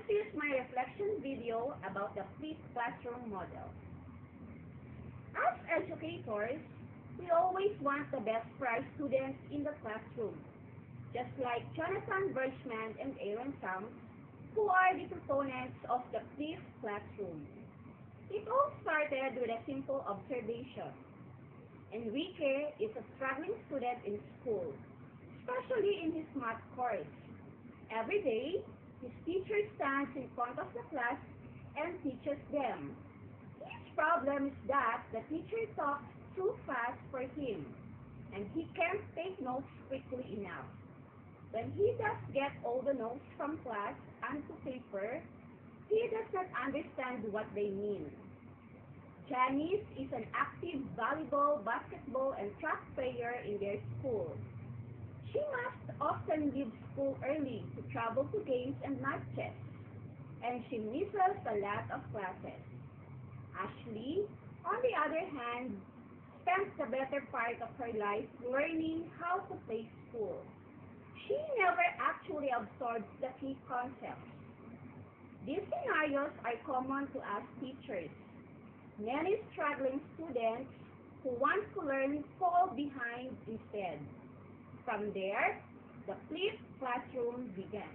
is my reflection video about the flipped classroom model. As educators, we always want the best for our students in the classroom, just like Jonathan Bergman and Aaron Sams, who are the proponents of the flipped classroom. It all started with a simple observation. Enrique is a struggling student in school, especially in his math course. Every day, his teacher stands in front of the class and teaches them. His problem is that the teacher talks too fast for him, and he can't take notes quickly enough. When he does get all the notes from class onto paper, he does not understand what they mean. Janice is an active volleyball, basketball, and track player in their school. She must often leave school early to travel to games and matches, and she misses a lot of classes. Ashley, on the other hand, spends the better part of her life learning how to play school. She never actually absorbs the key concepts. These scenarios are common to us teachers. Many struggling students who want to learn fall behind instead. From there, the flipped classroom began.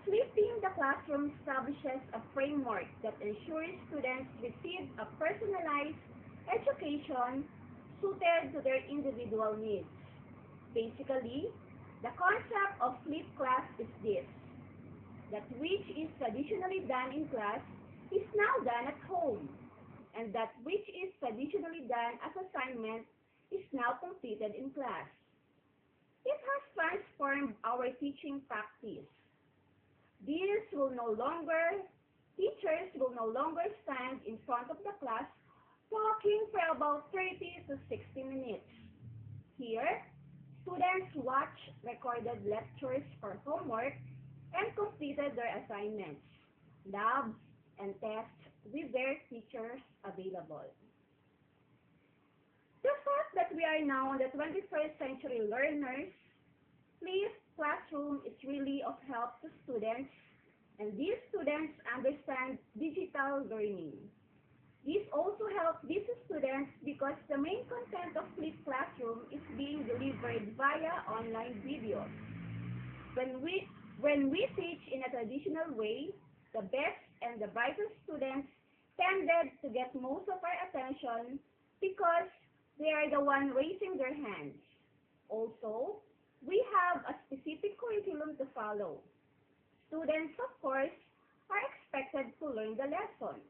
Flipping the classroom establishes a framework that ensures students receive a personalized education suited to their individual needs. Basically, the concept of flipped class is this: that which is traditionally done in class is now done at home, and that which is traditionally done as assignment is now completed in class. It has transformed our teaching practice. Teachers will no longer stand in front of the class talking for about 30 to 60 minutes. Here, students watch recorded lectures for homework and completed their assignments, labs, and tests with their teachers available. The fact that we are now the 21st century learners, flipped classroom is really of help to students, and these students understand digital learning. This also helps these students because the main content of flipped classroom is being delivered via online videos. When we teach in a traditional way, the best and the brightest students tended to get most of our attention because they are the one raising their hands. Also, we have a specific curriculum to follow. Students, of course, are expected to learn the lesson.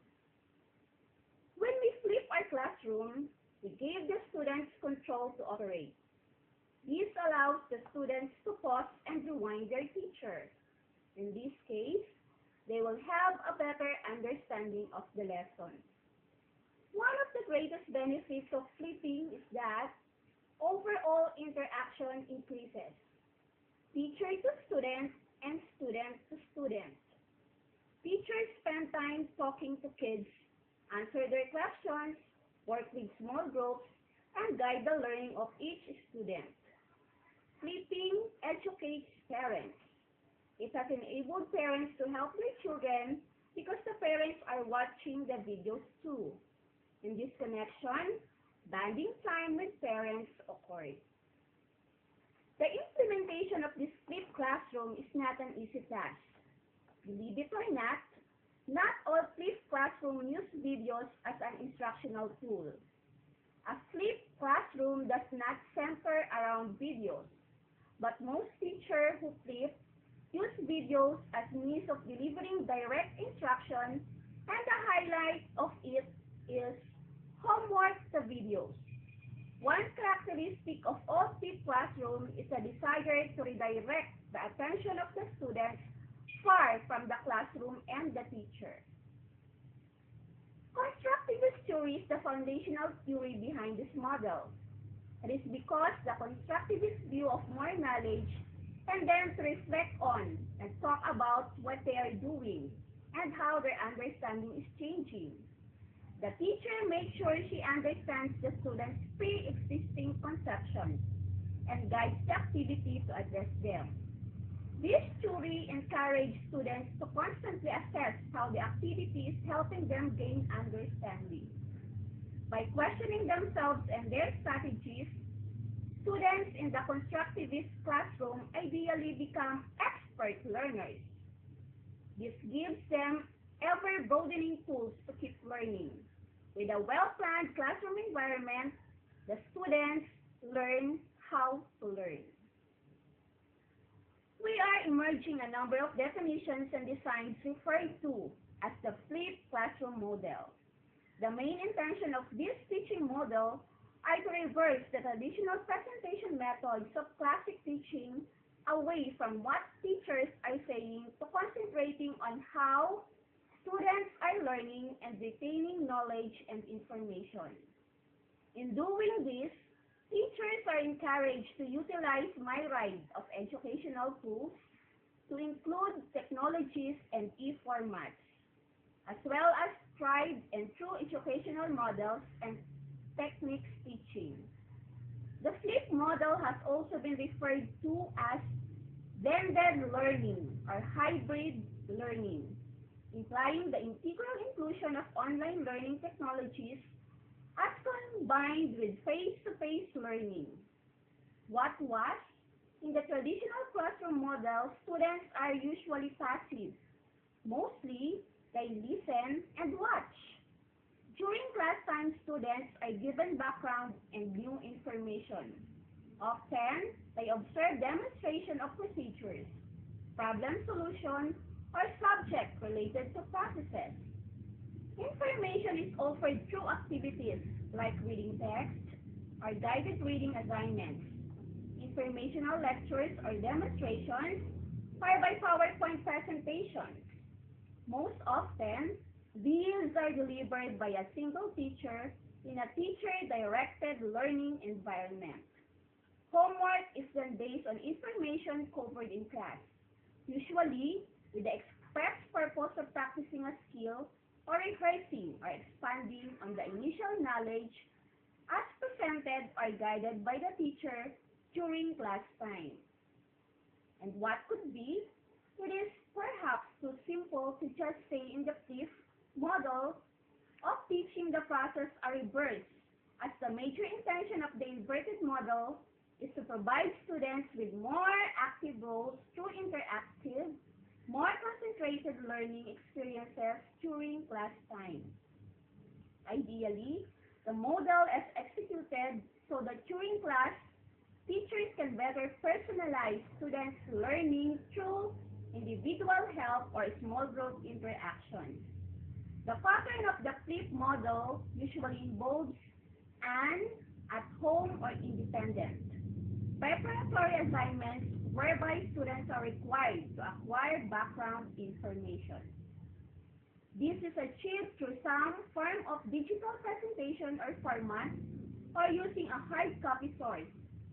When we flip our classroom, we give the students control to operate. This allows the students to pause and rewind their teacher. In this case, they will have a better understanding of the lesson. One of the greatest benefits of flipping is that overall interaction increases. Teacher to student and student to student. Teachers spend time talking to kids, answer their questions, work with small groups, and guide the learning of each student. Flipping educates parents. It has enabled parents to help their children because the parents are watching the videos too. In this connection, bonding time with parents occurs. The implementation of this flipped classroom is not an easy task. Believe it or not all flipped classroom use videos as an instructional tool. A flipped classroom does not center around videos, but most teachers who flip use videos as means of delivering direct instruction, and the highlight of it is homework to videos. One characteristic of all flipped classroom is a desire to redirect the attention of the students far from the classroom and the teacher. Constructivist theory is the foundational theory behind this model. It is because the constructivist view of more knowledge and then to reflect on and talk about what they are doing and how their understanding is changing. The teacher makes sure she understands the students' pre-existing conceptions and guides the activity to address them. This theory theory encourages students to constantly assess how the activity is helping them gain understanding. By questioning themselves and their strategies, students in the constructivist classroom ideally become expert learners. This gives them ever-broadening tools to keep learning. With a well-planned classroom environment, the students learn how to learn. We are emerging a number of definitions and designs referred to as the flipped classroom model. The main intention of this teaching model are to reverse the traditional presentation methods of classic teaching away from what teachers are saying to concentrating on how students are learning and retaining knowledge and information. In doing this, teachers are encouraged to utilize myriad of educational tools to include technologies and e-formats, as well as tried and true educational models and techniques teaching. The flip model has also been referred to as blended learning or hybrid learning, implying the integral inclusion of online learning technologies as combined with face-to-face learning. What was? In the traditional classroom model, students are usually passive. Mostly, they listen and watch. During class time, students are given background and new information. Often, they observe demonstration of procedures, problem solution, or subject related to processes. Information is offered through activities like reading text or guided reading assignments, informational lectures or demonstrations, or by PowerPoint presentations. Most often, these are delivered by a single teacher in a teacher-directed learning environment. Homework is then based on information covered in class, usually with the express purpose of practicing a skill or rehearsing or expanding on the initial knowledge as presented or guided by the teacher during class time. And what could be? It is perhaps too simple to just say in the fifth model of teaching the process are reversed, as the major intention of the inverted model is to provide students with more active roles through interactive, more concentrated learning experiences during class time. Ideally, the model is executed so that during class, teachers can better personalize students' learning through individual help or small group interactions. The pattern of the flip model usually involves an at-home or independent preparatory assignments whereby students are required to acquire background information. This is achieved through some form of digital presentation or format or using a hard copy source,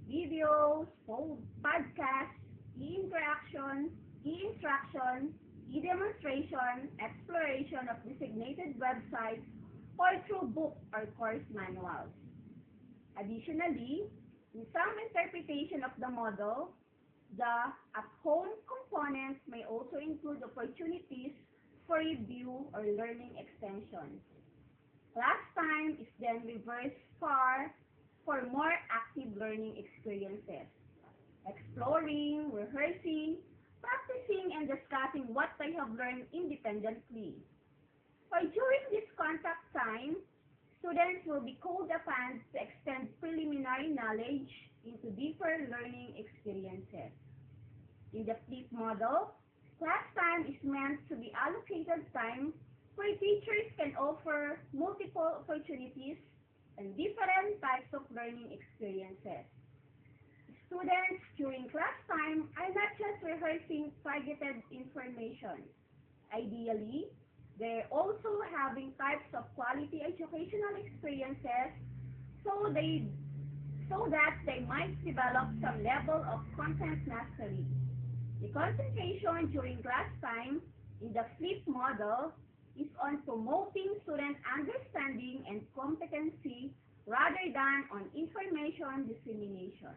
videos, podcasts, e-interaction, e-instruction, e-demonstration, exploration of designated websites, or through book or course manuals. Additionally, in some interpretation of the model, the at-home component may also include opportunities for review or learning extensions. Class time is then reversed for more active learning experiences, exploring, rehearsing, practicing, and discussing what they have learned independently. Or during this contact time, students will be called upon to extend preliminary knowledge into deeper learning experiences. In the flip model, class time is meant to be allocated time where teachers can offer multiple opportunities and different types of learning experiences. Students during class time are not just rehearsing targeted information. Ideally, they're also having types of quality educational experiences so that they might develop some level of content mastery. The concentration during class time in the flip model is on promoting student understanding and competency rather than on information dissemination.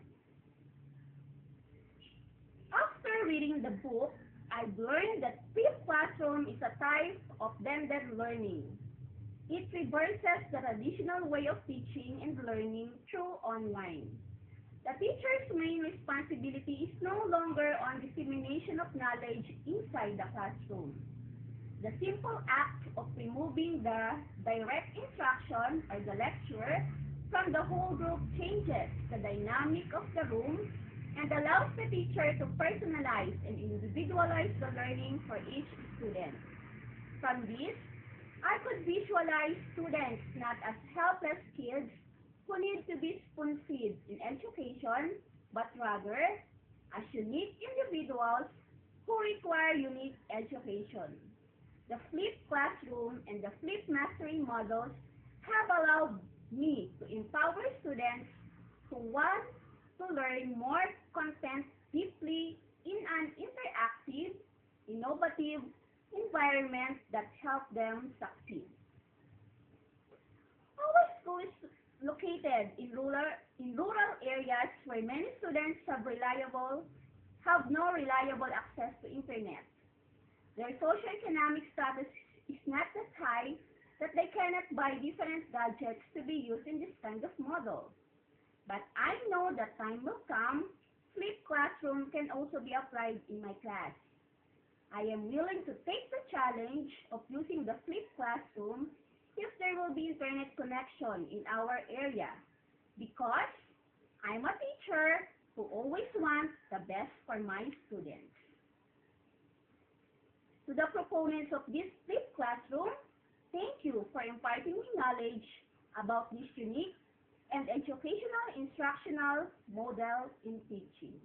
After reading the book, I've learned that flipped classroom is a type of blended learning. It reverses the traditional way of teaching and learning through online. The teacher's main responsibility is no longer on dissemination of knowledge inside the classroom. The simple act of removing the direct instruction or the lecture from the whole group changes the dynamic of the room and allows the teacher to personalize and individualize the learning for each student. From this, I could visualize students not as helpless kids who need to be spoon-fed in education, but rather as unique individuals who require unique education. The flipped classroom and the flipped mastery models have allowed me to empower students who want to learn more content deeply in an interactive, innovative environment that helps them succeed. Our school is located in rural areas where many students have no reliable access to internet. Their socioeconomic status is not that high that they cannot buy different gadgets to be used in this kind of model. But I know that time will come, flipped classroom can also be applied in my class. I am willing to take the challenge of using the flipped classroom if there will be internet connection in our area, because I'm a teacher who always wants the best for my students. To the proponents of this flipped classroom, thank you for imparting me knowledge about this unique and educational instructional model in teaching.